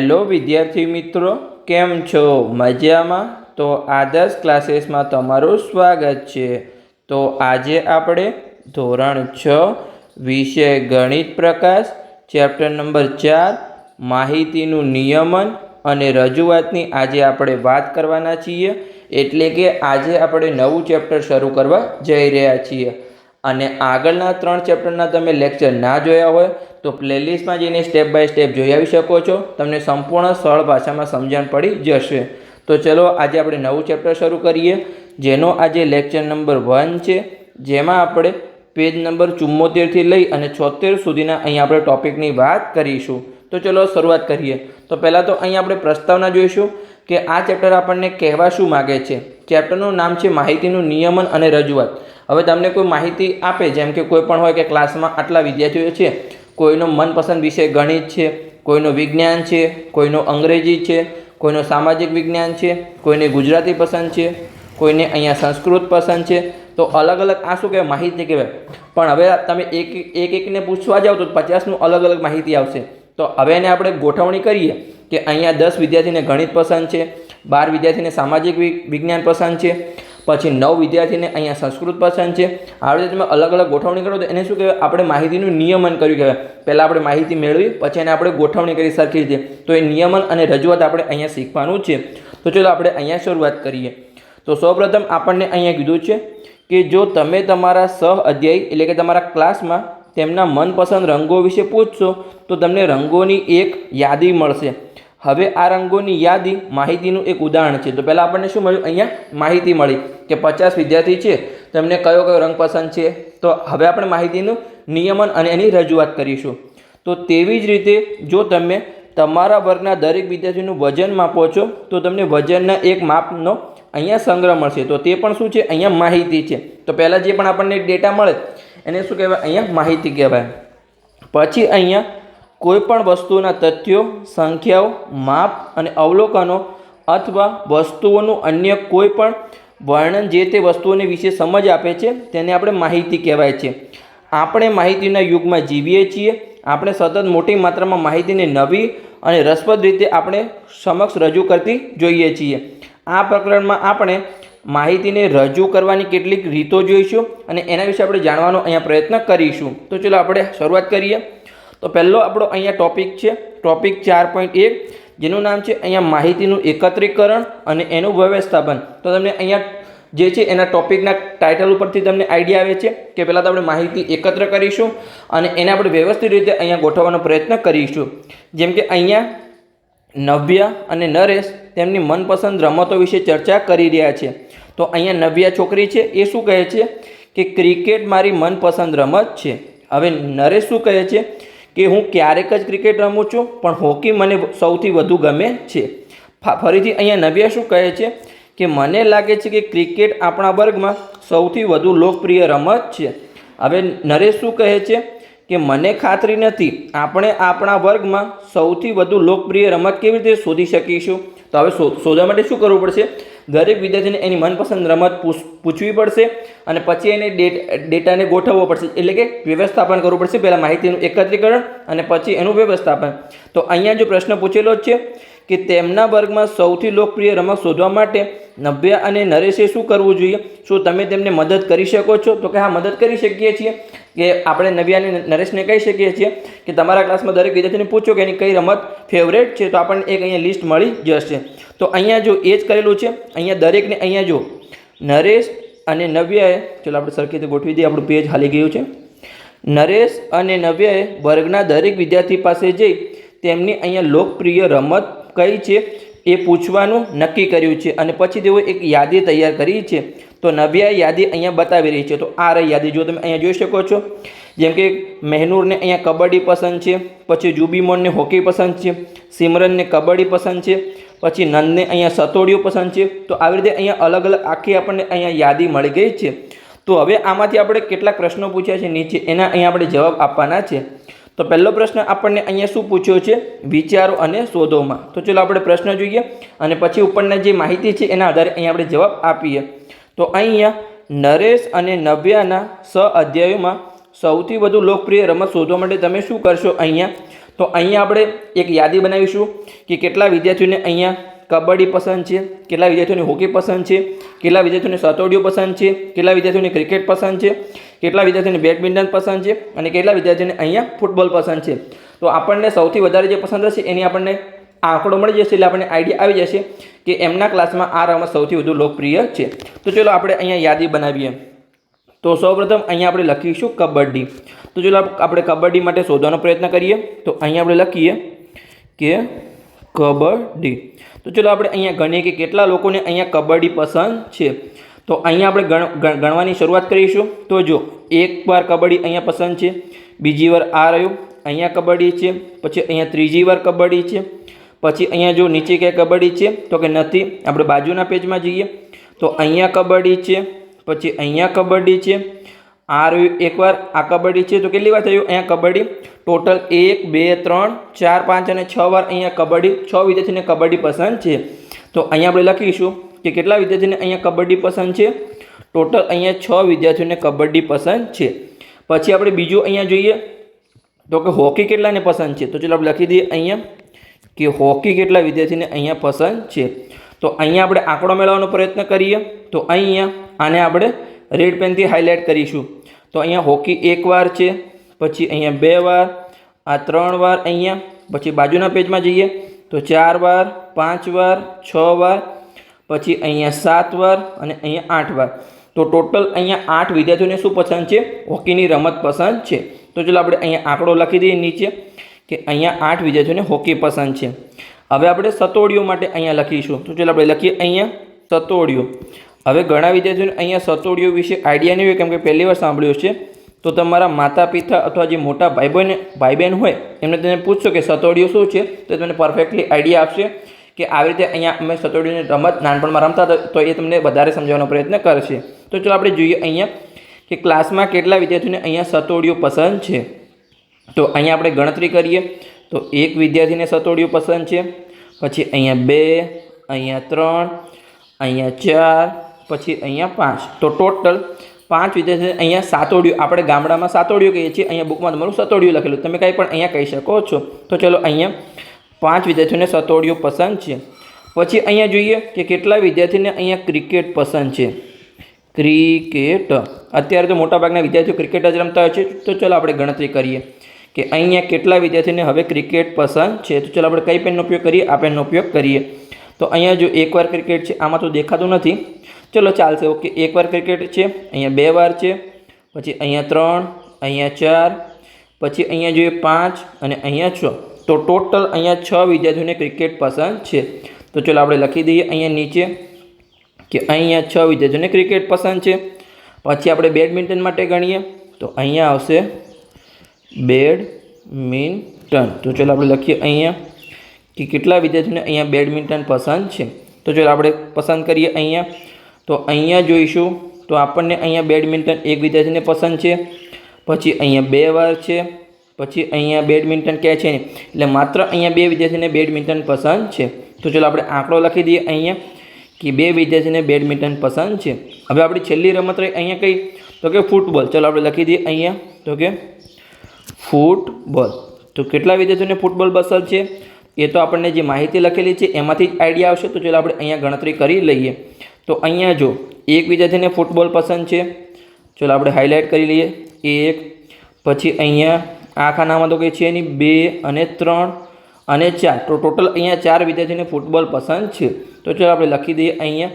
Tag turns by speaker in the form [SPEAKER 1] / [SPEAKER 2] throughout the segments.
[SPEAKER 1] Hello વિદ્યાર્થી મિત્રો, કેમ છો? મજામાં? તો આદર્શ ક્લાસીસમાં તમારું સ્વાગત છે. તો આજે આપણે ધોરણ 6 વિષય ગણિત પ્રકાશ ચેપ્ટર નંબર 4 માહિતીનું નિયમન અને રજૂઆતની આજે આપણે વાત કરવાના છીએ. એટલે કે આજે આપણે નવું ચેપ્ટર શરૂ કરવા જઈ રહ્યા છીએ. અને આગળના 3 ચેપ્ટરના તમે લેક્ચર ના જોયા હોય તો પ્લેલિસ્ટમાં જઈને સ્ટેપ બાય સ્ટેપ જોઈ આવી શકો છો. તમને સંપૂર્ણ સરળ ભાષામાં સમજણ પડી જશે. તો ચલો આજે આપણે નવું ચેપ્ટર શરૂ કરીએ, જેનો આજે લેક્ચર નંબર 1 છે, જેમાં આપણે પેજ નંબર 74થી લઈ અને 76 સુધીના અહીં આપણે ટોપિકની વાત કરીશું. તો ચલો શરૂઆત કરીએ. તો પહેલાં તો અહીં આપણે પ્રસ્તાવના જોઈશું કે આ ચેપ્ટર આપણને કહેવા શું માગે છે. ચેપ્ટરનું નામ છે માહિતીનું નિયમન અને રજૂઆત. હવે તમને કોઈ માહિતી આપે, જેમ કે કોઈ પણ હોય કે ક્લાસમાં આટલા વિદ્યાર્થીઓ છે, કોઈનો મનપસંદ વિષય ગણિત છે, કોઈનો વિજ્ઞાન છે, કોઈનો અંગ્રેજી છે, કોઈનો સામાજિક વિજ્ઞાન છે, કોઈને ગુજરાતી પસંદ છે, કોઈને અહીંયા સંસ્કૃત પસંદ છે. તો અલગ અલગ આ શું કહેવાય? માહિતી કહેવાય. પણ હવે તમે એકને પૂછવા જાઓ તો 50નું અલગ અલગ માહિતી આવશે. તો હવે એને આપણે ગોઠવણી કરીએ કે અહીંયા 10 વિદ્યાર્થીને ગણિત પસંદ છે, 12 વિદ્યાર્થીને સામાજિક વિજ્ઞાન પસંદ છે, પછી 9 વિદ્યાર્થીને અહીંયા સંસ્કૃત પસંદ છે. આવી રીતે તમે અલગ અલગ ગોઠવણી કરો તો એને શું કહેવાય? આપણે માહિતીનું નિયમન કર્યું કહેવાય. પહેલાં આપણે માહિતી મેળવી, પછી એને આપણે ગોઠવણી કરી સરખી રીતે. તો એ નિયમન અને રજૂઆત આપણે અહીંયા શીખવાનું છે. તો ચલો આપણે અહીંયા શરૂઆત કરીએ. તો સૌપ્રથમ આપણને અહીંયા કીધું છે કે જો તમે તમારા સહ અધ્યાયી એટલે કે તમારા ક્લાસમાં તેમના મનપસંદ રંગો વિશે પૂછશો તો તમને રંગોની એક યાદી મળશે. હવે આ રંગોની યાદી માહિતીનું એક ઉદાહરણ છે. તો પહેલાં આપણને શું મળ્યું? અહીંયા માહિતી મળી કે 50 વિદ્યાર્થી છે, તેમને કયો કયો રંગ પસંદ છે. તો હવે આપણે માહિતીનું નિયમન અને એની રજૂઆત કરીશું. તો તેવી જ રીતે જો તમે તમારા વર્ગના દરેક વિદ્યાર્થીનું વજન માપો છો તો તમને વજનના એક માપનો અહીંયા સંગ્રહ મળશે. તો તે પણ શું છે? અહીંયા માહિતી છે. તો પહેલાં જે પણ આપણને ડેટા મળે એને શું કહેવાય? અહીંયા માહિતી કહેવાય. પછી અહીંયા કોઈ પણ વસ્તુના તથ્યો, સંખ્યાઓ, માપ અને અવલોકનો અથવા વસ્તુઓનું અન્ય કોઈ પણ વર્ણન જે તે વસ્તુઓને વિશે સમજ આપે છે તેને આપણે માહિતી કહેવાય છે. આપણે માહિતીના યુગમાં જીવીએ છીએ. આપણે સતત મોટી માત્રામાં માહિતીને નવી અને રસપ્રદ રીતે આપણે સમક્ષ રજૂ કરતી જોઈએ છીએ. આ પ્રકરણમાં આપણે માહિતીને રજૂ કરવાની કેટલીક રીતો જોઈશું અને એના વિશે આપણે જાણવાનો અહીંયા પ્રયત્ન કરીશું. તો ચલો આપણે શરૂઆત કરીએ. તો પહેલો આપણો અહીંયા ટોપિક છે, ટોપિક 4.1, જેનું નામ છે અહીંયા માહિતીનું એકત્રીકરણ અને એનું વ્યવસ્થાપન. તો તમને અહીંયા જે છે એના ટોપિકના ટાઇટલ ઉપરથી તમને આઈડિયા આવે છે કે પહેલાં તો આપણે માહિતી એકત્ર કરીશું અને એને આપણે વ્યવસ્થિત રીતે અહીંયા ગોઠવવાનો પ્રયત્ન કરીશું. જેમ કે અહીંયા નવ્યા અને નરેશ તેમની મનપસંદ રમતો વિશે ચર્ચા કરી રહ્યા છે. તો અહીંયા નવ્યા છોકરી છે, એ શું કહે છે કે ક્રિકેટ મારી મનપસંદ રમત છે. હવે નરેશ શું કહે છે કે હું ક્યારેક જ ક્રિકેટ રમું છું, પણ હોકી મને સૌથી વધુ ગમે છે. ફરીથી અહીંયા નવ્યા શું કહે છે કે મને લાગે છે કે ક્રિકેટ આપણા વર્ગમાં સૌથી વધુ લોકપ્રિય રમત છે. હવે નરેશ શું કહે છે કે મને ખાતરી નથી આપણે આપણા વર્ગમાં સૌથી વધુ લોકપ્રિય રમત કેવી રીતે શોધી શકીશું. તો હવે શોધવા માટે શું કરવું પડશે? દરેક વિદ્યાર્થીને એની મનપસંદ રમત પૂછવી પડશે અને પછી એને ડેટાને ગોઠવવો પડશે, એટલે કે વ્યવસ્થાપન કરવું પડશે. પહેલાં માહિતીનું એકત્રીકરણ અને પછી એનું વ્યવસ્થાપન. તો અહીંયા જો પ્રશ્ન પૂછેલો છે કે તેમના વર્ગમાં સૌથી લોકપ્રિય રમત શોધવા માટે નવ્યા અને નરેશે શું કરવું જોઈએ? શું તમે તેમને મદદ કરી શકો છો? તો કે હા, મદદ કરી શકીએ છીએ. કે આપણે નવ્યા અને નરેશને કહી શકીએ છીએ કે તમારા ક્લાસમાં દરેક વિદ્યાર્થીને પૂછો કે એની કઈ રમત ફેવરેટ છે, તો આપણને એક અહીંયા લિસ્ટ મળી જશે. તો અહીંયા જો એ જ કરેલું છે. અહીંયા દરેકને અહીંયા જો નરેશ અને નવ્યાએ, ચલો આપણે સરખી રીતે ગોઠવી દઈએ, આપણું પેજ હાલી ગયું છે. નરેશ અને નવ્યાએ વર્ગના દરેક વિદ્યાર્થી પાસે જઈ તેમની અહીંયા લોકપ્રિય રમત કઈ છે એ પૂછવાનું નક્કી કર્યું છે અને પછી તેઓ એક યાદી તૈયાર કરી છે. તો નવ્યાએ યાદી અહીંયા બતાવી રહી છે. તો આ રહી યાદી, જો તમે અહીંયા જોઈ શકો છો. જેમ કે મહેનૂરને અહીંયા કબડ્ડી પસંદ છે, પછી જુબીમોનને હોકી પસંદ છે, સિમરનને કબડ્ડી પસંદ છે, પછી નંદને અહીંયા સતોડિયું પસંદ છે. તો આવી રીતે અહીંયા અલગ અલગ આખી આપણને અહીંયા યાદી મળી ગઈ છે. તો હવે આમાંથી આપણે કેટલાક પ્રશ્નો પૂછ્યા છે નીચે, એના અહીંયા આપણે જવાબ આપવાના છે. તો પહેલો પ્રશ્ન આપણને અહીંયા શું પૂછ્યો છે? વિચારો અને શોધોમાં. તો ચલો આપણે પ્રશ્ન જોઈએ અને પછી ઉપરના જે માહિતી છે એના આધારે અહીંયા આપણે જવાબ આપીએ. તો અહીંયા નરેશ અને નવ્યાના સહ અધ્યાયોમાં સૌથી વધુ લોકપ્રિય રમત શોધવા માટે તમે શું કરશો? અહીંયા तो अहींया आपणे एक यादी बनावीशुं कि केटला विद्यार्थीओने अहींया कबड्डी पसंद है, केटला विद्यार्थीओने हॉकी पसंद है, केटला विद्यार्थीओने सतोडियो पसंद है, केटला विद्यार्थीओने क्रिकेट पसंद है, केटला विद्यार्थीओने बेडमिंटन पसंद है और केटला विद्यार्थीओने अहींया फूटबॉल पसंद है। तो आपने सौथी वधारे जे पसंद हशे एनी आपने आंकड़ो मळी जशे एटले आपने आइडिया आवी जशे कि एमना क्लासमां आ रमत सौथी वधु लोकप्रिय है। तो चलो आपणे अहींया यादी बनावीए। तो सौप्रथम अहींया आपणे लखीशुं कबड्डी। तो चलो आपणे कबड्डी माटे शोधવાનો प्रयत्न करीए। तो अहींया आपणे लखीए कि कबड्डी। तो चलो આપણે અહીંયા ગણીએ કે કેટલા લોકોને અહીંયા કબડ્ડી પસંદ છે। તો અહીંયા આપણે ગણવાની શરૂઆત કરીશું। તો જો એક વાર કબડ્ડી અહીંયા પસંદ છે, બીજી વાર આ રહ્યું અહીંયા કબડ્ડી છે, પછી અહીંયા ત્રીજી વાર કબડ્ડી છે, પછી અહીંયા જો નીચે કે કબડ્ડી છે તો કે નથી। આપણે બાજુના પેજમાં જઈએ તો અહીંયા કબડ્ડી છે, પછી અહીંયા કબડ્ડી છે, आ रही एक बार आ कबड्डी है। तो केटली वार थयुं अहींया कबड्डी टोटल 1 2 3 4 5 और 6 वार अहींया कबड्डी 6 विद्यार्थीने कबड्डी पसंद है। तो अहींया आपणे लखीशुं कि केटला विद्यार्थीने अहींया कबड्डी पसंद है। टोटल अहींया 6 विद्यार्थीओने कबड्डी पसंद है। पछी आपणे बीजुं अहींया जोईए तो कि हॉकी केटलाने पसंद है। तो चलो आपणे लखी दीए अहींया कि हॉकी केटला विद्यार्थीने अहींया पसंद है। तो अहींया आपणे आंकड़ो मेळवવાનો प्रयत्न करीए। तो अहींया आने आपणे रेड पेन थी हाईलाइट करीशुं। तो अहींया हॉकी एक वार है, पछी अहींया 2 वार, आ 3 वार अहींया, पछी बाजुना पेज में जईए तो 4 वार, 5 वार, 6 वार, पछी अहींया 7 वार और अहींया 8 वार। तो टोटल अहींया 8 विद्यार्थीओने शुं पसंद है? हॉकीनी रमत पसंद है। तो चलो आपणे अहींया आंकड़ो लखी दीए नीचे कि अहींया 8 विद्यार्थीओने हॉकी पसंद है। हवे आपणे सतोडियो माटे अहींया लखीशुं। तो चलो आपणे लखीए अहींया सतोडियो। हवे घणा विद्यार्थीओने अहींया सतोडियो विषे आइडिया नहीं होय केम के पहली वार सांभळ्युं छे। तो तमारा माता पिता अथवा जे मोटा भाई बहन होय एमने तने पूछशो कि सतोडियो शुं छे तो तमने परफेक्टली आइडिया आपशे कि આવી રીતે અહીંયા અમે સતોડિયોની રમત નાનપણમાં રમતા હતા તો એ તમને વધારે સમજાવવાનો પ્રયત્ન કરશે। તો ચલો આપણે જોઈએ અહીંયા કે ક્લાસમાં કેટલા વિદ્યાર્થીઓને અહીંયા સતોડિયો પસંદ છે। તો અહીંયા આપણે ગણતરી કરીએ તો એક વિદ્યાર્થીને સતોડિયો પસંદ છે, પછી અહીંયા 2, અહીંયા 3, અહીંયા 4, પછી અહીંયા 5। તો ટોટલ 5 વિદ્યાર્થી અહીંયા સાતોડિયું, આપણે ગામડામાં સાતોડિયું કહીએ છીએ, અહીંયા બુકમાં તમારું સતોડિયું લખેલું, તમે કંઈ પણ અહીંયા કહી શકો છો। તો ચલો અહીંયા 5 વિદ્યાર્થીઓને સતોડિયું પસંદ છે। પછી અહીંયા જોઈએ કે કેટલા વિદ્યાર્થીને અહીંયા ક્રિકેટ પસંદ છે। ક્રિકેટ અત્યારે તો મોટાભાગના વિદ્યાર્થીઓ ક્રિકેટ જ રમતા હોય છે। તો ચલો આપણે ગણતરી કરીએ કે અહીંયા કેટલા વિદ્યાર્થીને હવે ક્રિકેટ પસંદ છે। તો ચલો આપણે કઈ પેનનો ઉપયોગ કરીએ? આ પેનનો ઉપયોગ કરીએ। तो अहींया जो एक बार क्रिकेट है, आमां तो देखातुं नथी, चलो चालशे। ओके, एक बार क्रिकेट है, अहींया 2 वार है, पछी अहींया 3, अहींया 4, पछी अहींया जो 5 और अहींया 6। तो टोटल अहींया 6 विद्यार्थीओने क्रिकेट पसंद है। तो चलो आपणे लखी दीए अहींया नीचे कि अहींया 6 विद्यार्थीओने क्रिकेट पसंद है। पछी आपणे बेडमिंटन माटे गणीए तो अहींया आवशे बेडमिंटन। तो चलो आपणे लखीए अहींया कि केटला विद्यार्थीओने अहींया बेडमिंटन पसंद है। तो चलो आपणे पसंद करीए अहींया। तो अहींया जोईशुं तो आपणने अहींया बेडमिंटन एक विद्यार्थीने पसंद है, पछी अहींया 2 वार है, पछी अहींया बेडमिंटन क्या है एटले मात्र अहींया 2 विद्यार्थीने बेडमिंटन पसंद है। तो चलो आपणे आंकड़ो लखी दीए अहींया कि 2 विद्यार्थीने बेडमिंटन पसंद है। हवे आपणी छेल्ली रमत रही अहींया कई तो कि फूटबॉल। चलो आपणे लखी दीए अहींया तो कि फूटबॉल। तो केटला विद्यार्थीओने फूटबॉल पसंद है ये तो आपने जी माहिती लखेली है एमांथी ज आइडिया आवशे। तो चलो आपणे अहींया गणतरी करी लईए। तो अहींया जो एक विद्यार्थीने फूटबॉल पसंद है, चलो आपणे हाईलाइट करी लईए 1, पछी अहींया आ खानामां तो कई छे नहीं 2 और 3 और 4। तो टोटल अहींया 4 विद्यार्थीने फूटबॉल पसंद है। तो चलो आपणे लखी दीए अहींया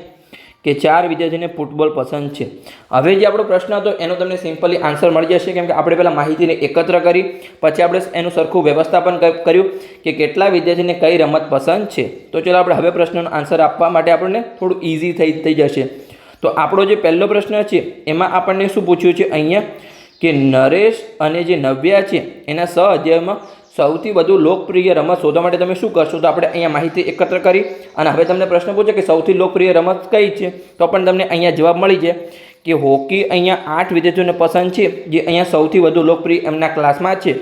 [SPEAKER 1] कि 4 विद्यार्थीने फूटबॉल पसंद है। हवे जे आपणो प्रश्न हतो एनो तमने सिम्पली आंसर मळी जशे केम के आपणे पहेला माहितीने एकत्र करी पछी आपणे एनुं सरखुं व्यवस्थापन कर्युं कि केटला विद्यार्थीने कई रमत पसंद है। तो चलो आपणे हवे प्रश्ननो आंसर आपवा माटे आपणे थोडुं इजी थई जशे। तो आपणो जे पहेलो प्रश्न छे एमां आपणने शुं पूछ्युं छे अहींया कि नरेश अने जे नव्या छे एना सह अध्यायमां સૌથી વધુ લોકપ્રિય રમત શોધવા માટે તમે શું કરશો? તો આપણે અહીંયા માહિતી એકત્ર કરી અને હવે તમને પ્રશ્ન પૂછે કે સૌથી લોકપ્રિય રમત કઈ છે, તો પણ તમને અહીંયા જવાબ મળી જાય કે હોકી અહીંયા 8 વિદ્યાર્થીઓને પસંદ છે, જે અહીંયા સૌથી વધુ લોકપ્રિય એમના ક્લાસમાં છે.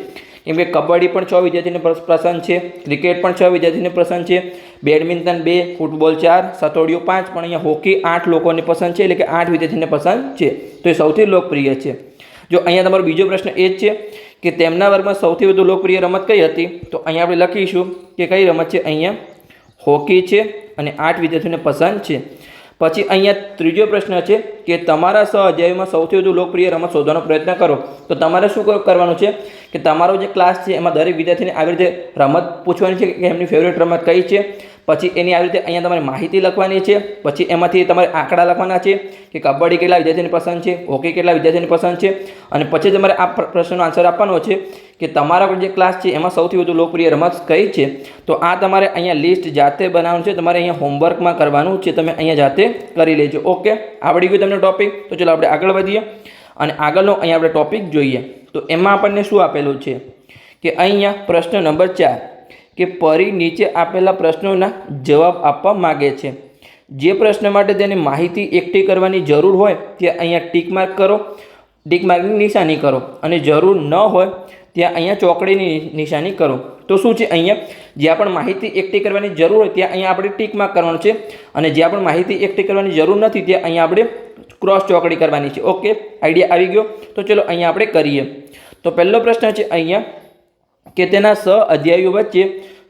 [SPEAKER 1] કેમ કે કબડ્ડી પણ 6 વિદ્યાર્થીને પસંદ છે, ક્રિકેટ પણ 6 વિદ્યાર્થીને પસંદ છે, બેડમિન્ટન 2, ફૂટબોલ 4, સતોડિયું 5, પણ અહીંયા હોકી 8 લોકોને પસંદ છે, એટલે કે 8 વિદ્યાર્થીને પસંદ છે. તો એ સૌથી લોકપ્રિય છે. જો અહીંયા તમારો બીજો પ્રશ્ન એ જ છે કે તેમના વર્ગમાં સૌથી વધુ લોકપ્રિય રમત કઈ હતી? તો અહીંયા આપણે લખીશું કે કઈ રમત છે? અહીંયા હોકી છે અને 8 વિદ્યાર્થીઓને પસંદ છે. પછી અહીંયા ત્રીજો પ્રશ્ન છે કે તમારા સહઅધ્યાયમાં સૌથી વધુ લોકપ્રિય રમત શોધવાનો પ્રયત્ન કરો. તો તમારે શું કરવાનું છે કે તમારો જે ક્લાસ છે એમાં દરેક વિદ્યાર્થીને આવી રીતે રમત પૂછવાની છે કે એમની ફેવરેટ રમત કઈ છે. પછી એની આવી રીતે અહીંયા તમારે માહિતી લખવાની છે. પછી એમાંથી તમારે આંકડા લખવાના છે કે કબડ્ડી કેટલા વિદ્યાર્થીને પસંદ છે, હોકી કેટલા વિદ્યાર્થીને પસંદ છે. અને પછી તમારે આ પ્રશ્નનો આન્સર આપવાનો છે કે તમારા જે ક્લાસ છે એમાં સૌથી વધુ લોકપ્રિય રમત કઈ છે. તો આ તમારે અહીંયા લિસ્ટ જાતે બનાવવાનું છે, તમારે અહીંયા હોમવર્કમાં કરવાનું છે, તમે અહીંયા જાતે કરી લેજો. ઓકે, આવડી ગયું તમને ટોપિક? તો ચલો આપણે આગળ વધીએ અને આગળનો અહીંયા આપણે ટોપિક જોઈએ. તો એમાં આપણને શું આપેલું છે કે અહીંયા પ્રશ્ન નંબર 4 કે પરી નીચે આપેલા પ્રશ્નોના જવાબ આપવા માગે છે. જે પ્રશ્ન માટે તેને માહિતી એકઠી કરવાની જરૂર હોય ત્યાં અહીંયા ટીક માર્ક કરો, ટીક માર્કની નિશાની કરો, અને જરૂર ન હોય ત્યાં અહીંયા ચોકડીની નિશાની કરો. તો શું છે અહીંયા જ્યાં પણ માહિતી એકઠી કરવાની જરૂર હોય ત્યાં અહીંયા આપણે ટીક માર્ક કરવાનું છે, અને જ્યાં પણ માહિતી એકઠી કરવાની જરૂર નથી ત્યાં અહીંયા આપણે ક્રોસ ચોકડી કરવાની છે. ઓકે, આઈડિયા આવી ગયો? તો ચલો અહીંયા આપણે કરીએ. તો પહેલો પ્રશ્ન છે અહીંયા કે તેના સહઅધ્યાયીઓ વચ્ચે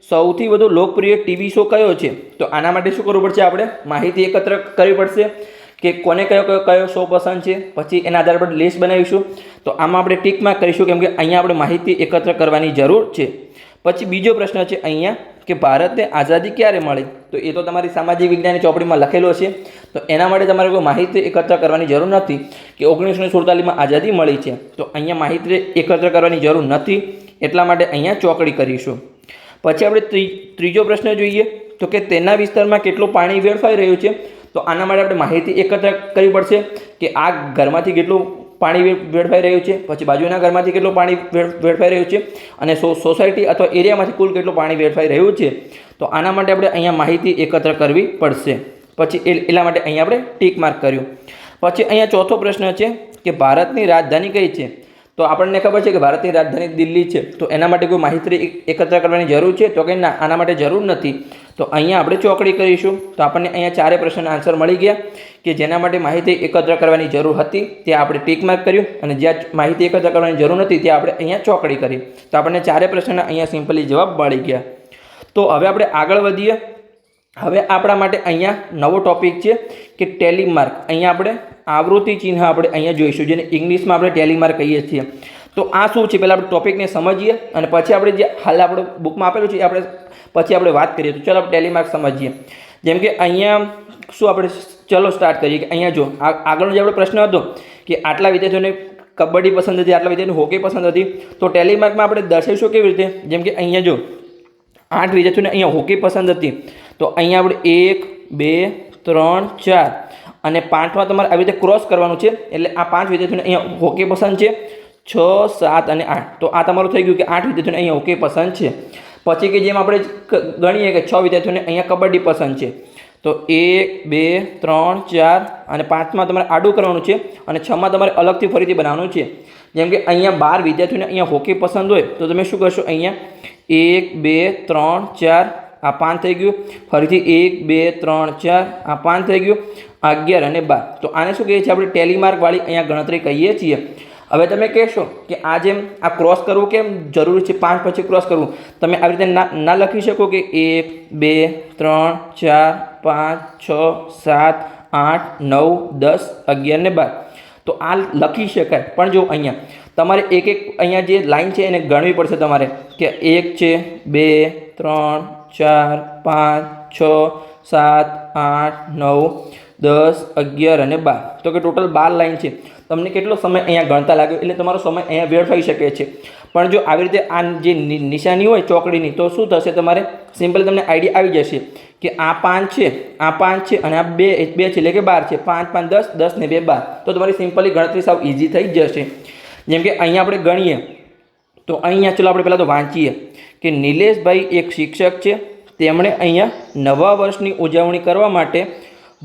[SPEAKER 1] સૌથી વધુ લોકપ્રિય ટીવી શો કયો છે? તો આના માટે શું કરવું પડશે? આપણે માહિતી એકત્ર કરવી પડશે કે કોને કયો શો પસંદ છે. પછી એના આધારે આપણે લિસ્ટ બનાવીશું. તો આમાં આપણે ટીક માર્ક કરીશું કેમ કે અહીંયા આપણે માહિતી એકત્ર કરવાની જરૂર છે. પછી બીજો પ્રશ્ન છે અહીંયા કે ભારતને આઝાદી ક્યારે મળી? તો એ તો તમારી સામાજિક વિજ્ઞાનની ચોપડીમાં લખેલો છે. તો એના માટે તમારે કોઈ માહિતી એકત્ર કરવાની જરૂર નથી કે 1947માં આઝાદી મળી છે. તો અહીંયા માહિતી એકત્ર કરવાની જરૂર નથી, એટલા માટે અહીંયા ચોકડી કરીશું. પછી આપણે ત્રીજો પ્રશ્ન જોઈએ તો કે તેના વિસ્તારમાં કેટલું પાણી વેડફાઈ રહ્યું છે? તો આના માટે આપણે માહિતી એકત્ર કરવી પડશે કે આ ઘરમાંથી કેટલું પાણી વેડફાઈ રહ્યું છે, પછી બાજુના ઘરમાંથી કેટલું પાણી વેડફાઈ રહ્યું છે, અને સોસાયટી અથવા એરિયામાંથી કુલ કેટલું પાણી વેડફાઈ રહ્યું છે. તો આના માટે આપણે અહીંયા માહિતી એકત્ર કરવી પડશે. પછી એટલા માટે અહીંયા આપણે ટીક માર્ક કર્યું. પછી અહીંયા ચોથો પ્રશ્ન છે કે ભારતની રાજધાની કઈ છે? તો આપણને ખબર છે કે ભારતની રાજધાની દિલ્હી છે. તો એના માટે કોઈ માહિતી એકત્ર કરવાની જરૂર છે? તો કે ના, આના માટે જરૂર નથી. તો અહીંયા આપણે ચોકડી કરીશું. તો આપણને અહીંયા ચારે પ્રશ્નના આન્સર મળી ગયા કે જેના માટે માહિતી એકત્ર કરવાની જરૂર હતી ત્યાં આપણે ટીક માર્ક કર્યું, અને જ્યાં માહિતી એકત્ર કરવાની જરૂર નથી ત્યાં આપણે અહીંયા ચોકડી કરી. તો આપણને ચારે પ્રશ્નના અહીંયા સિમ્પલી જવાબ મળી ગયા. તો હવે આપણે આગળ વધીએ. હવે આપણા માટે અહીંયા નવો ટોપિક છે કે ટેલીમાર્ક. અહીંયા આપણે આવૃત્તિ ચિહ્ન આપણે અહીંયા જોઈશું, જેને ઇંગ્લિશમાં આપણે ટેલીમાર્ક કહીએ છીએ. તો આ શું છે પહેલાં આપણે ટોપિકને સમજીએ અને પછી આપણે જે હાલ આપણે બુકમાં આપેલું છે આપણે પછી આપણે વાત કરીએ. તો ચાલો આપણે ટેલીમાર્ક સમજીએ. જેમ કે અહીંયા શું આપણે ચલો સ્ટાર્ટ કરીએ કે અહીંયા જો આગળનો જે આપણો પ્રશ્ન હતો કે આટલા વિદ્યાર્થીઓને કબડ્ડી પસંદ હતી, આટલા વિદ્યાર્થીઓને હોકી પસંદ હતી. તો ટેલીમાર્કમાં આપણે દર્શાવીશું કેવી રીતે? જેમ કે અહીંયા જો 8 વિદ્યાર્થીઓને અહીંયા હોકી પસંદ હતી. તો અહીંયા આપણે 1 2 3 4 અને 5માં તમારે આવી રીતે ક્રોસ કરવાનું છે. એટલે આ 5 વિદ્યાર્થીઓને અહીંયા હોકી પસંદ છે, 6 7 અને 8. તો આ તમારું થઈ ગયું કે 8 વિદ્યાર્થીઓને અહીંયા હોકી પસંદ છે. પછી કે જેમ આપણે ગણીએ કે 6 વિદ્યાર્થીઓને અહીંયા કબડ્ડી પસંદ છે. તો 1 2 3 4 અને 5માં તમારે આડું કરવાનું છે, અને 6માં તમારે અલગથી ફરીથી બનાવવાનું છે. જેમ કે અહીંયા 12 વિદ્યાર્થીઓને અહીંયા હોકી પસંદ હોય તો તમે શું કરશો? અહીંયા 1 2 3 4 આ 5 થઈ ગયું, ફરીથી 1 2 3 4 આ 5 થઈ ગયું, 11 અને 12. તો આને શું કહીએ છીએ? આપણે ટેલીમાર્ક વાળી અહીંયા ગણતરી કહીએ છીએ. હવે તમે કહેશો કે આ જેમ આ ક્રોસ કરવું કેમ જરૂરી છે? 5 પછી ક્રોસ કરવું તમે આવી રીતે ના લખી શકો કે 1 2 3 4 5 6 7 8 9 10 11 ને 12. તો આ લખી શકાય, પણ જો અહીંયા તમારે એક અહીંયા જે લાઈન છે એને ગણવી પડશે તમારે કે 1 છે, 2 3 4 5 6 7 8 9 10 11 અને 12. તો કે ટોટલ 12 લાઈન છે. તમને કેટલો સમય અહીંયા ગણતા લાગ્યો? એટલે તમારો સમય અહીંયા વેડફાઈ શકે છે. પણ જો આવી રીતે આ જે નિશાની હોય ચોકડીની તો શું થશે? તમારે સિમ્પલ તમને આઈડિયા આવી જશે કે આ 5 છે, આ 5 છે અને આ 2 છે એટલે કે 12 છે. 5 5 10 10 ને 2 12. તો તમારી સિમ્પલી ગણતરી સાવ ઇઝી થઈ જશે. જેમ કે અહીંયા આપણે ગણીએ તો અહીંયા ચલો આપણે પહેલાં તો વાંચીએ કે નિલેશભાઈ એક શિક્ષક છે. તેમણે અહીંયા નવા વર્ષની ઉજવણી કરવા માટે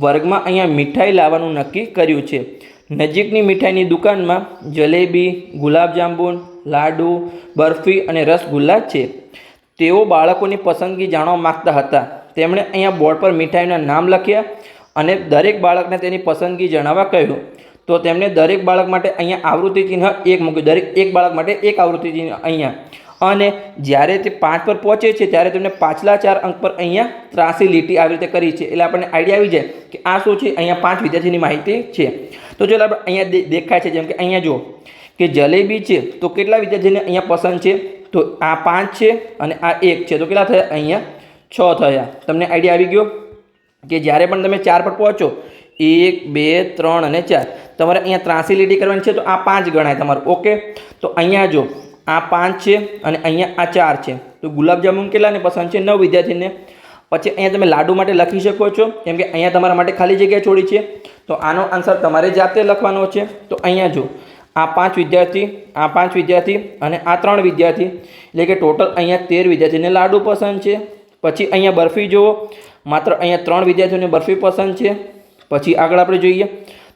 [SPEAKER 1] વર્ગમાં અહીંયા મીઠાઈ લાવવાનું નક્કી કર્યું છે. નજીકની મીઠાઈની દુકાનમાં જલેબી, ગુલાબજાંબુ, લાડુ, બરફી અને રસગુલ્લા છે. તેઓ બાળકોની પસંદગી જાણવા માગતા હતા. તેમણે અહીંયા બોર્ડ પર મીઠાઈના નામ લખ્યા અને દરેક બાળકને તેની પસંદગી જણાવવા કહ્યું. તો તેમને દરેક બાળક માટે અહીંયા આવૃત્તિ ચિહ્ન 1 મૂક્યું, દરેક એક બાળક માટે એક આવૃત્તિ ચિહ્ન અહીંયા. અને જ્યારે તે 5 પર પહોંચે છે ત્યારે તેમને પાછલા 4 અંક પર અહીંયા ત્રાસી લીટી આવી રીતે કરી છે. એટલે આપણને આઈડિયા આવી જાય કે આ શું છે, અહીંયા 5 વિદ્યાર્થીની માહિતી છે. તો ચાલો આપણે અહીંયા દેખાય છે, જેમ કે અહીંયા જુઓ કે જલેબી છે તો કેટલા વિદ્યાર્થીને અહીંયા પસંદ છે, તો આ 5 છે અને આ 1 છે, તો કેટલા થયા, અહીંયા 6 થયા. તમને આઈડિયા આવી ગયો કે જ્યારે પણ તમે 4 પર પહોંચો 1 2 3 અને 4 તમારે અહીંયા ત્રાસી લીટી કરવાની છે, તો આ 5 ગણાય તમારું. ઓકે, તો અહીંયા જો આ 5 છે અને અહીંયા આ 4 છે, તો ગુલાબજાંબુ કેટલાને પસંદ છે, 9 વિદ્યાર્થીને. પછી અહીંયા તમે લાડુ માટે લખી શકો છો, કેમ કે અહીંયા તમારા માટે ખાલી જગ્યા છોડી છે, તો આનો આન્સર તમારે જાતે લખવાનો છે. તો અહીંયા જો આ 5 વિદ્યાર્થી, આ 5 વિદ્યાર્થી અને આ 3 વિદ્યાર્થી, એટલે કે ટોટલ અહીંયા 13 વિદ્યાર્થીને લાડુ પસંદ છે. પછી અહીંયા બરફી જુઓ, માત્ર અહીંયા 3 વિદ્યાર્થીઓને બરફી પસંદ છે. પછી આગળ આપણે જોઈએ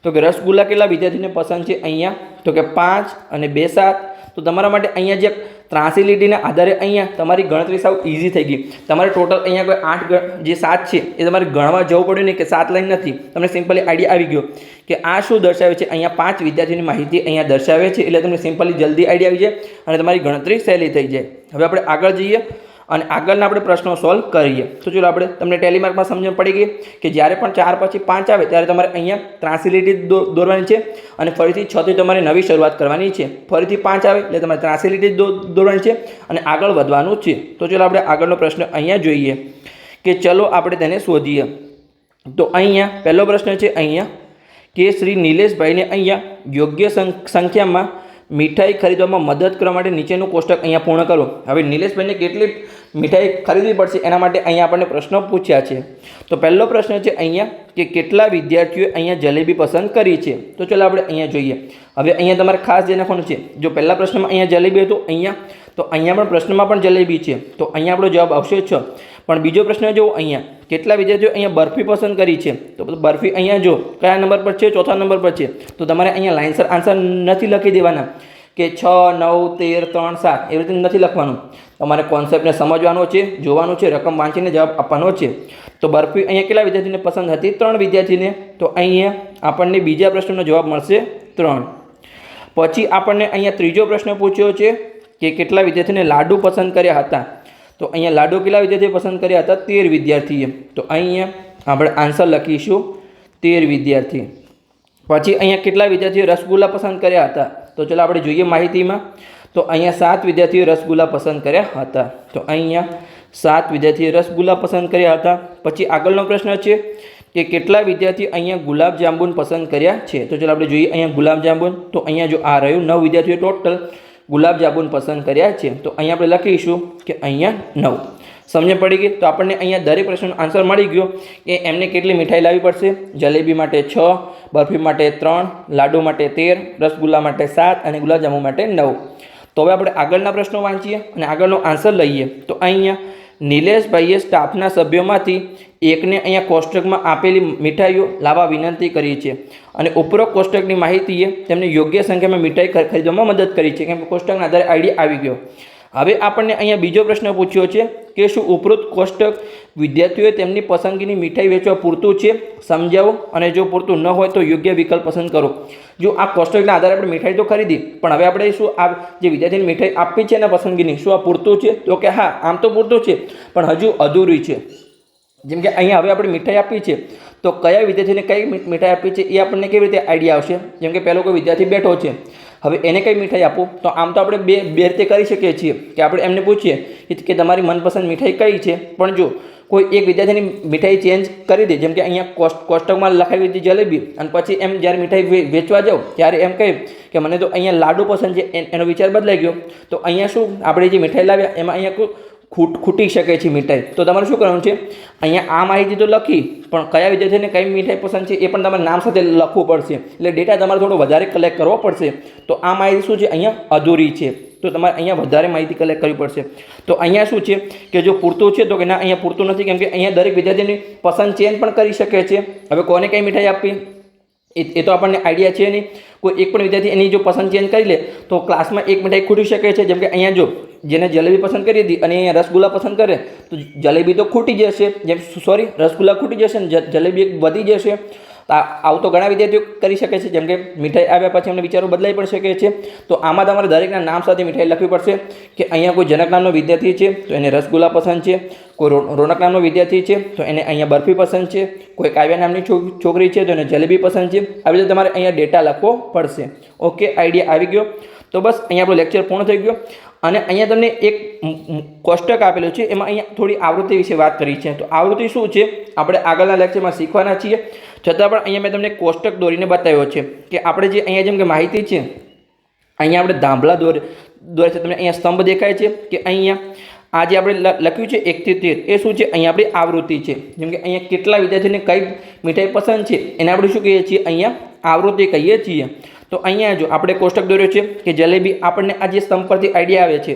[SPEAKER 1] તો કે રસગુલ્લા કેટલા વિદ્યાર્થીને પસંદ છે, અહીંયા તો કે 5 અને 2 7. તો તમારા માટે અહીંયા જે ત્રાસી લીટીના આધારે અહીંયા તમારી ગણતરી સાવ ઇઝી થઈ ગઈ. તમારે ટોટલ અહીંયા કોઈ 8 જે 7 છે એ તમારે ગણવા જવું પડ્યું નહીં કે 7 લાઈન નથી, તમને સિમ્પલી આઈડિયા આવી ગયો કે આ શું દર્શાવે છે, અહીંયા 5 વિદ્યાર્થીની માહિતી અહીંયા દર્શાવે છે. એટલે તમને સિમ્પલી જલ્દી આઈડિયા આવી જાય અને તમારી ગણતરી સહેલી થઈ જાય. હવે આપણે આગળ જઈએ અને આગળના આપણે પ્રશ્નો સોલ્વ કરીએ. તો ચલો આપણે તમને ટેલીમાર્કમાં સમજણ પડી ગઈ કે જ્યારે પણ 4 પછી 5 આવે ત્યારે તમારે અહીંયા ત્રાસી લીટી દોરવાની છે અને ફરીથી 6 થી તમારે નવી શરૂઆત કરવાની છે. ફરીથી 5 આવે એટલે તમારે ત્રાસી લીટી દોરવાની છે અને આગળ વધવાનું છે. તો ચલો આપણે આગળનો પ્રશ્ન અહીંયા જોઈએ કે ચલો આપણે તેને શોધીએ. તો અહીંયા પહેલો પ્રશ્ન છે અહીંયા કે શ્રી નિલેશભાઈને અહીંયા યોગ્ય સંખ્યામાં મીઠાઈ ખરીદવામાં મદદ કરવા માટે નીચેનું કોષ્ટક અહીંયા પૂર્ણ કરો. હવે નિલેશભાઈને કેટલી મીઠાઈ ખરીદવી પડશે એના માટે અહીંયા આપણને પ્રશ્નો પૂછ્યા છે. તો પહેલો પ્રશ્ન છે અહીંયા કે કેટલા વિદ્યાર્થીઓએ અહીંયા જલેબી પસંદ કરી છે. તો ચાલો આપણે અહીંયા જોઈએ. હવે અહીંયા તમારે ખાસ ધ્યાન રાખવાનું છે, જો પહેલા પ્રશ્નમાં અહીંયા જલેબી હતું અહીંયા, તો અહીંયા પણ પ્રશ્નમાં પણ જલેબી છે, તો અહીંયા આપણો જવાબ આવશે 6. પણ બીજો પ્રશ્ન જો અહીંયા કેટલા વિદ્યાર્થીઓ અહીંયા બરફી પસંદ કરી છે, તો બરફી અહીંયા જો કયા નંબર પર છે, ચોથા નંબર પર છે. તો તમારે અહીંયા લાઇનસર આન્સર નથી લખી દેવાના કે 6 9 13 3 7 એવી રીતે નથી લખવાનું. તમારે કોન્સેપ્ટને સમજવાનો છે, જોવાનું છે, રકમ વાંચીને જવાબ આપવાનો છે. તો બરફી અહીંયા કેટલા વિદ્યાર્થીને પસંદ હતી, 3 વિદ્યાર્થીને. તો અહીંયા આપણને બીજા પ્રશ્નનો જવાબ મળશે 3. પછી આપણને અહીંયા ત્રીજો પ્રશ્ન પૂછ્યો છે કે કેટલા વિદ્યાર્થીને લાડુ પસંદ કર્યા હતા. તો અહીંયા લાડુ કેટલા વિદ્યાર્થીએ પસંદ કર્યા હતા, 13 વિદ્યાર્થીએ. તો અહીંયા આપણે આન્સર લખીશું 13 વિદ્યાર્થી. પછી અહીંયા કેટલા વિદ્યાર્થીઓ રસગુલ્લા પસંદ કર્યા હતા. તો ચાલો આપણે જોઈએ માહિતીમાં. તો અહીંયા 7 વિદ્યાર્થીઓ રસગુલ્લા પસંદ કર્યા હતા. તો અહીંયા 7 વિદ્યાર્થીઓ રસગુલ્લા પસંદ કર્યા હતા. પછી આગળનો પ્રશ્ન છે કે કેટલા વિદ્યાર્થી અહીંયા ગુલાબજાંબુ પસંદ કર્યા છે. તો ચાલો આપણે જોઈએ અહીંયા ગુલાબજાંબુ. તો અહીંયા જો આ રહ્યું 9 વિદ્યાર્થીઓ ટોટલ ગુલાબજાંબુ પસંદ કર્યા છે. તો અહીંયા આપણે લખીશું કે અહીંયા 9. સમજ પડી ગઈ. તો આપણને અહીંયા દરેક પ્રશ્નનો આન્સર મળી ગયો કે એમને કેટલી મીઠાઈ લાવવી પડશે. જલેબી માટે 6, બરફી માટે 3, લાડુ માટે 13, રસગુલ્લા માટે 7 અને ગુલાબજાંબુ માટે 9. તો હવે આપણે આગળના પ્રશ્નો વાંચીએ અને આગળનો આન્સર લઈએ. તો અહીંયા નિલેશભાઈએ સ્ટાફના સભ્યોમાંથી એકને અહીંયા કોષ્ટકમાં આપેલી મીઠાઈઓ લાવવા વિનંતી કરી છે અને ઉપરોક્ત કોષ્ટકની માહિતીએ તેમને યોગ્ય સંખ્યામાં મીઠાઈ ખરીદવામાં મદદ કરી છે, કેમ કે કોષ્ટકના આધારે આઈડિયા આવી ગયો. હવે આપણને અહીંયા બીજો પ્રશ્ન પૂછ્યો છે કે શું ઉપરોક્ત કોષ્ટક વિદ્યાર્થીઓએ તેમની પસંદગીની મીઠાઈ વેચવા પૂરતું છે, સમજાવો, અને જો પૂરતું ન હોય તો યોગ્ય વિકલ્પ પસંદ કરો. જો આ કોષ્ટકના આધારે આપણે મીઠાઈ તો ખરીદી, પણ હવે આપણે શું આ જે વિદ્યાર્થીને મીઠાઈ આપવી છે એના પસંદગીની શું આ પૂરતું છે, તો કે હા આમ તો પૂરતું છે પણ હજુ અધૂરી છે. જેમ કે અહીંયા હવે આપણે મીઠાઈ આપી છે તો કયા વિદ્યાર્થીને કઈ મીઠાઈ આપી છે એ આપણને કેવી રીતે આઈડિયા આવશે. જેમ કે પહેલો કોઈ વિદ્યાર્થી બેઠો છે, હવે એને કઈ મીઠાઈ આપું, તો આમ તો આપણે બે રીતે કરી શકીએ છીએ કે આપણે એમને પૂછીએ કે તમારી મનપસંદ મીઠાઈ કઈ છે. પણ જો કોઈ એક વિદ્યાર્થીની મીઠાઈ ચેન્જ કરી દે, જેમ કે અહીંયા કોષ્ટકમાં લખાવી હતી જલેબી, અને પછી એમ જ્યારે મીઠાઈ વેચવા જાઓ ત્યારે એમ કહે કે મને તો અહીંયા લાડુ પસંદ છે, એનો વિચાર બદલાઈ ગયો. તો અહીંયા શું આપણે જે મીઠાઈ લાવ્યા એમાં અહીંયા ખૂટી શકે છે મીઠાઈ. તો તમારે શું કરવાનું છે, અહીંયા આ માહિતી તો લખી, પણ કયા વિદ્યાર્થીને કઈ મીઠાઈ પસંદ છે એ પણ તમારે નામ સાથે લખવું પડશે. એટલે ડેટા તમારે થોડો વધારે કલેક્ટ કરવો પડશે. તો આ માહિતી શું છે, અહીંયા અધૂરી છે, તો તમારે અહીંયા વધારે માહિતી કલેક્ટ કરવી પડશે. તો અહીંયા શું છે કે જો પૂરતું છે તો કે ના, અહીંયા પૂરતું નથી, કેમ કે અહીંયા દરેક વિદ્યાર્થીની પસંદ ચેન્જ પણ કરી શકે છે. હવે કોને કઈ મીઠાઈ આપવી એ તો આપણને આઈડિયા છે નહીં. કોઈ એક પણ વિદ્યાર્થી એની જો પસંદ ચેન્જ કરી લે તો ક્લાસમાં એક મીઠાઈ ખૂટી શકે છે. જેમ કે અહીંયા જો જેને જલેબી પસંદ કરી હતી અને અહીંયા રસગુલ્લા પસંદ કરે તો જલેબી તો ખૂટી જશે, રસગુલ્લા ખૂટી જશે ને જલેબી એક વધી જશે. આવું તો ઘણા વિદ્યાર્થીઓ કરી શકે છે, જેમ કે મીઠાઈ આવ્યા પછી અમને વિચારો બદલાઈ પણ શકે છે. તો આમાં તમારે દરેકના નામ સાથે મીઠાઈ લખવી પડશે કે અહીંયા કોઈ જનક નામનો વિદ્યાર્થી છે તો એને રસગુલ્લા પસંદ છે, કોઈ રોનક નામનો વિદ્યાર્થી છે તો એને અહીંયા બરફી પસંદ છે, કોઈ કાવ્યા નામની છોકરી છે તો એને જલેબી પસંદ છે. આવી રીતે તમારે અહીંયા ડેટા લખવો પડશે. ઓકે, આઈડિયા આવી ગયો. તો બસ અહીંયા આપણો લેક્ચર પૂર્ણ થઈ ગયો. અને અહીંયા તમને એક કોષ્ટક આપેલું છે, એમાં અહીંયા થોડી આવૃત્તિ વિશે વાત કરી છે. તો આવૃત્તિ શું છે આપણે આગળના લેક્ચરમાં શીખવાના છીએ, છતાં પણ અહીંયા મેં તમને કોષ્ટક દોરીને બતાવ્યો છે કે આપણે જે અહીંયા જેમ કે માહિતી છે, અહીંયા આપણે ધાંભલા દોરે છે. તમને અહીંયા સ્તંભ દેખાય છે કે અહીંયા આ જે આપણે લખ્યું છે 1 થી 13 એ શું છે, અહીંયા આપણી આવૃત્તિ છે. જેમ કે અહીંયા કેટલા વિદ્યાર્થીઓને કઈ મીઠાઈ પસંદ છે એને આપણે શું કહીએ છીએ, અહીંયા આવૃત્તિ કહીએ છીએ. તો અહીંયા જો આપણે કોષ્ટક દોર્યો છે કે જલેબી, આપણને આ જે સ્તંભ પરથી આઈડિયા આવે છે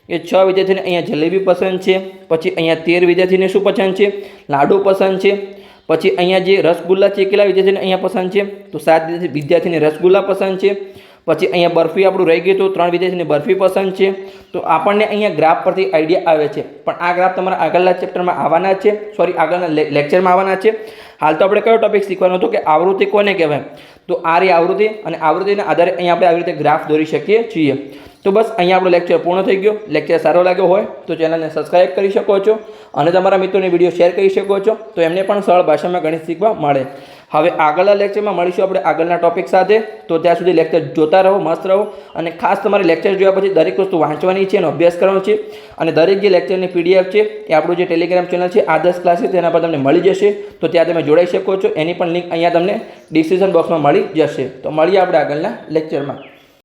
[SPEAKER 1] કે 6 વિદ્યાર્થીને અહીંયા જલેબી પસંદ છે, પછી અહીંયા 13 વિદ્યાર્થીને શું પસંદ છે, લાડુ પસંદ છે. પછી અહીંયા જે રસગુલ્લા છે કેટલા વિદ્યાર્થીને અહીંયા પસંદ છે, તો 7 વિદ્યાર્થીને રસગુલ્લા પસંદ છે. પછી અહીંયા બરફી આપણું રહી ગયું, તો 3 વિદ્યાર્થીને બરફી પસંદ છે. તો આપણને અહીંયા ગ્રાફ પરથી આઈડિયા આવે છે. પણ આ ગ્રાફ તમારા આગળના ચેપ્ટરમાં આવવાના છે, આગળના લેક્ચરમાં આવવાના છે. હાલ તો આપણે કયો ટોપિક શીખવાનો હતો કે આવૃત્તિ કોને કહેવાય. તો આ રહી આવૃત્તિ, અને આવૃત્તિના આધારે અહીંયા આપણે આવી રીતે ગ્રાફ દોરી શકીએ છીએ. તો બસ અહીંયા આપણો લેક્ચર પૂર્ણ થઈ ગયો. લેક્ચર સારો લાગ્યો હોય તો ચેનલને સબસ્ક્રાઈબ કરી શકો છો અને તમારા મિત્રોને વિડીયો શેર કરી શકો છો, તો એમને પણ સરળ ભાષામાં ગણિત શીખવા મળે. હવે આગળના લેક્ચરમાં મળીશું આપણે આગળના ટોપિક સાથે. તો ત્યાં સુધી લેક્ચર જોતા રહો, મસ્ત રહો. અને ખાસ તમારે લેક્ચર જોયા પછી દરેક વસ્તુ વાંચવાની છે અને અભ્યાસ કરવાનો છે. અને દરેક જે લેક્ચરની PDF છે એ આપણું જે ટેલિગ્રામ ચેનલ છે આદર્શ ક્લાસીસ, તેના પર તમને મળી જશે. તો ત્યાં તમે જોડાઈ શકો છો. એની પણ લિંક અહીંયા તમને ડિસ્ક્રિપ્શન બોક્સમાં મળી જશે. તો મળીએ આપણે આગળના લેક્ચરમાં.